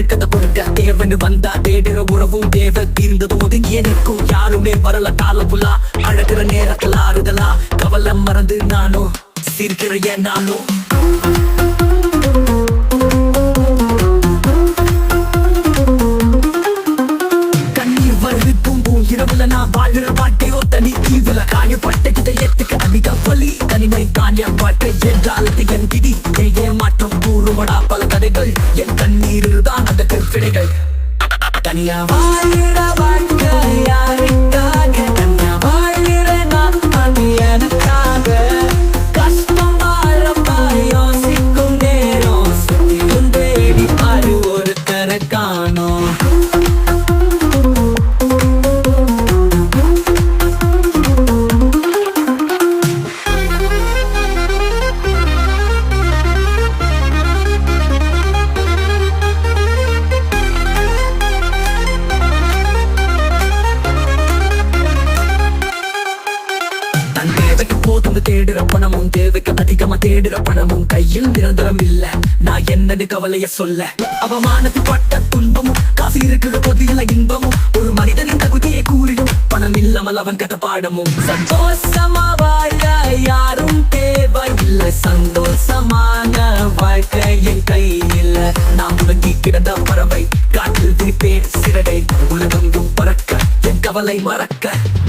இருக்கத கொடுக்க தேவன்னு வந்தா தேடுற உறவும் தேவ தீர்ந்ததும் ஒதுங்கி எனக்கும் யாருமே வரல கால புலா அழகுற நேரத்துல ஆறுதலா கவலை மறந்து நானும் சிரிக்கிற நானும் கண்ணீர் வருது பூம்பூம் இரவுல நான் வாழ்கிற பாட்டையோ தனி தீவுல காயப்பட்ட ஏத்துக்க அதிக வலி தனிமை காணிய பாட்டை என்றால் என் விதி மாற்றம் கூறுமடா பல கதைகள் என் கண்ணீர் தான் அதற்கு விடைகள் தனியா வாழ்கிற வாழ்க்கை யாருக்காக தனியா வாழ்கிற நான் அது எனக்காக கஷ்டம் வாழப்பா யோசிக்கும் நேரம் சுத்தியும் தேடி பாரு ஒரு தர காணோம் தேவைக்கு போதும் தேடுற பணமும் தேவைக்கு அதிகமா தேடுற பணமும் கையில் நிரந்தரம் இல்ல நான் என்னது கவலைய சொல்ல அவமானத்து பட்ட துன்பமும் காசு இருக்கிற பொதியில இன்பமும் ஒரு மனிதனின் தகுதியை கூறிடும் பணம் இல்லாமல் அவன் கட்ட பாடமும் சந்தோஷமா வாழ யாரும் தேவை இல்லை சந்தோஷமான வாழ்க்கை என் கையில் நான் முடங்கி கிடந்த பறவை காற்றில் திருப்பேன் சிறகை உலகெங்கும் பறக்க என் கவலை மறக்க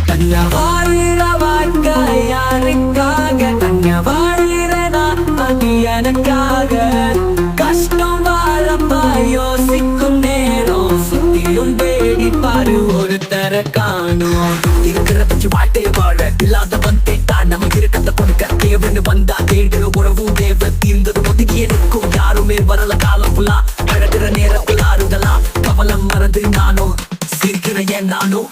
தனியா வாழ்கிற வாழ்க்கை யாருக்காக தனியா வாழ்கிற நான் அது எனக்காக கஷ்டம் வாழப்பா யோசிக்கும் நேரம் சுத்தியும் தேடி பாரு ஒரு தர காணும் இருக்கிற பற்றி வாழ்க்கைய வாழ இல்லாதவன் கேட்டான் நம்ம இருக்கத கொடுக்க தேவன்னு வந்தா தேடுற உறவும் தேவ தீர்ந்தது ஒதுக்கி எனக்கும் யாருமே வரல காலம் புலா அழகுற நேரத்தில் ஆறுதலா கவலம் மறந்து நானும் சிரிக்கிற நானும்